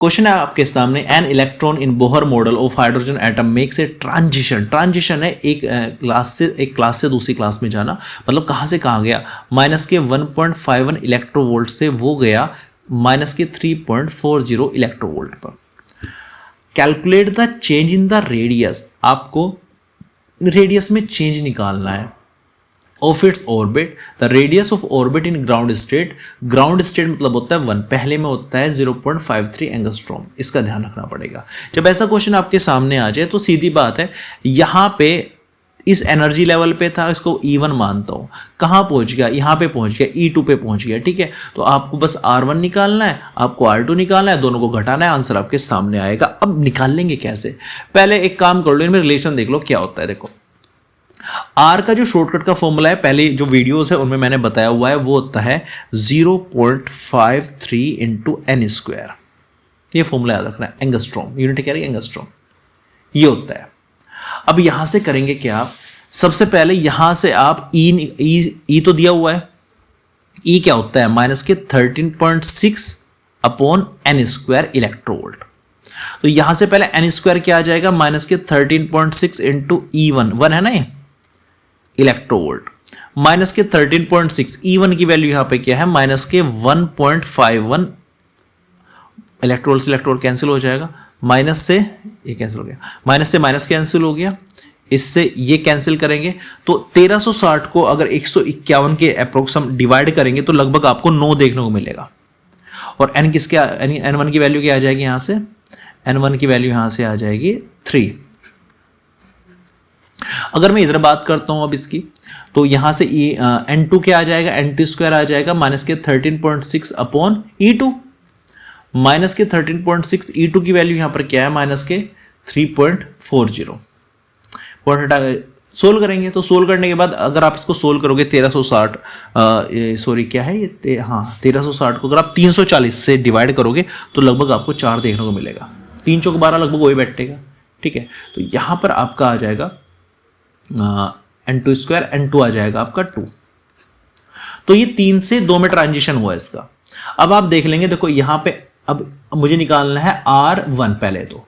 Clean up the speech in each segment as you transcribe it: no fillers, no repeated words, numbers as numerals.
Question है आपके सामने, an electron in Bohr model of hydrogen atom makes a transition. Transition है एक क्लास से दूसरी क्लास में जाना, मतलब कहाँ से कहाँ गया, माइनस के 1.51 इलेक्ट्रोवोल्ट से वो गया माइनस के 3.40 इलेक्ट्रोवोल्ट पर। Calculate the change in the radius, आपको रेडियस में चेंज निकालना है of its orbit. The radius of orbit in ground state, ground state मतलब होता है 1, पहले में होता है 0.53 एंगस्ट्रॉम, इसका ध्यान रखना पड़ेगा। जब ऐसा क्वेश्चन आपके सामने आ जाए तो सीधी बात है, यहाँ पे इस एनर्जी लेवल पे था, इसको E1 मानता हूँ, कहाँ पहुँच गया, यहाँ पे पहुँच गया, E2 पे पहुँच गया, ठीक है। तो आपको बस R1 निकालना है, आपको R2 निकालना है, दोनों को घटाना है, आंसर आपके सामने आएगा। अब निकाल लेंगे कैसे, पहले एक काम कर लो, इनमें रिलेशन देख लो क्या होता है। देखो आर का जो शॉर्टकट का फॉर्मूला है, पहले जो वीडियोस है उनमें मैंने बताया हुआ है, वो होता है 0.53 इंटू एन स्क्वायर। ये फॉर्मूला याद रखना है, एंगस्ट्रॉम, यूनिट क्या है एंगस्ट्रॉम, ये होता है। अब यहां से करेंगे क्या, सबसे पहले यहां से आप ई तो दिया हुआ है, ई क्या होता है माइनस के 13.6 अपॉन एन स्क्वायर इलेक्ट्रोवोल्ट। तो यहां से पहले एन स्क्वायर क्या आ जाएगा, माइनस के 13.6 इंटू E1, 1 है ना ये इलेक्ट्रोवोल्ट, माइनस के 13.6, E1 की वैल्यू यहां पे क्या है माइनस के 1.51 इलेक्ट्रोवोल्ट से इलेक्ट्रोवोल्ट कैंसिल हो जाएगा, माइनस से ये कैंसिल हो गया, माइनस से माइनस कैंसिल हो गया, इससे ये कैंसिल करेंगे तो 1360 को अगर 151 के अप्रोक्स हम डिवाइड करेंगे तो लगभग आपको 9 देखने को मिलेगा। और n किसके, n1 की वैल्यू क्या आ जाएगी, यहां से n1 की वैल्यू यहां से आ जाएगी 3। अगर मैं इधर बात करता हूं अब इसकी, तो यहां से n2 क्या आ जाएगा, n2 स्क्वायर आ जाएगा माइनस के 13.6 अपॉन E2, माइनस के 13.6, E2 की वैल्यू यहां पर क्या है माइनस के 3.40। सोल्व करेंगे तो सोल्व करने के बाद अगर आप इसको सोल्व करोगे 1360 सॉरी क्या है ये, हाँ 1360 को अगर आप 340 से डिवाइड करोगे तो लगभग आपको 4 देखने को मिलेगा, 3 चौक 12 लगभग वही बैठेगा, ठीक है। तो यहाँ पर आपका आ जाएगा n2 स्क्वायर, n2 आ जाएगा आपका 2। तो ये 3 से 2 में ट्रांजिशन हुआ इसका। अब आप देख लेंगे, देखो यहाँ पे अब मुझे निकालना है R1 पहले तो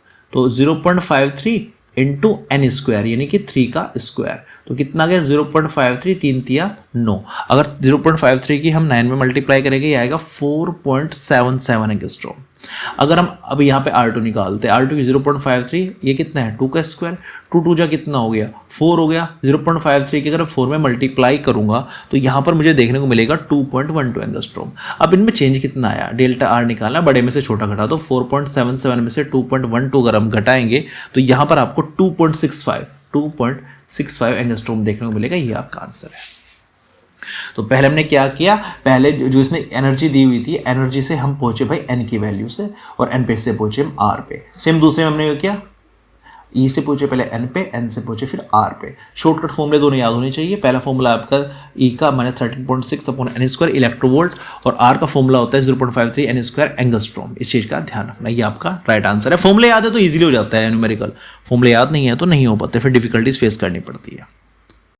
0.53 इंटू एन स्क्वायर यानी कि 3 का स्क्वायर, तो कितना गया 0.53, 3 तिया 9। अगर 0.53 की हम 9 में मल्टीप्लाई करेंगे ये आएगा 4.77 एंगस्ट्रॉम। अगर हम अब यहाँ पे R2 निकालते हैं, R2 की 0.53 ये कितना है 2 का स्क्वायर, 2 जा कितना हो गया 4 हो गया, 0.53 की अगर 4 में मल्टीप्लाई करूंगा तो यहाँ पर मुझे देखने को मिलेगा 2.12 एंगस्ट्रॉम। अब इनमें चेंज कितना आया, डेल्टा R निकालना, बड़े में से छोटा घटा दो, 4.77 में से 2.12 अगर हम घटाएंगे तो यहाँ पर आपको 2.65 एंगस्ट्रॉम देखने को मिलेगा। ये आपका आंसर है। तो पहले हमने क्या किया, पहले जो इसने एनर्जी दी हुई थी, एनर्जी से हम पहुंचे भाई एन की वैल्यू से, और एन पे से पहुंचे हम आर पे। सेम दूसरे में हमने क्या, ई से पहुंचे पहले एन पे, एन से पहुंचे फिर आर पे। शॉर्टकट फॉर्मूले दोनों याद होने चाहिए। पहला फॉर्मूला आपका ई का minus 13.6 upon n square electrovolt, और आर का फॉर्मूला होता है 0.53 एन स्क्वायर एंगस्ट्रॉम। इस चीज़ का ध्यान रखना, ये आपका राइट आंसर है। फॉर्मूले याद है तो ईजिली हो जाता है न्यूमेरिकल, फॉर्मूले याद नहीं है तो नहीं हो पाते, फिर डिफिकल्टीज फेस करनी पड़ती है।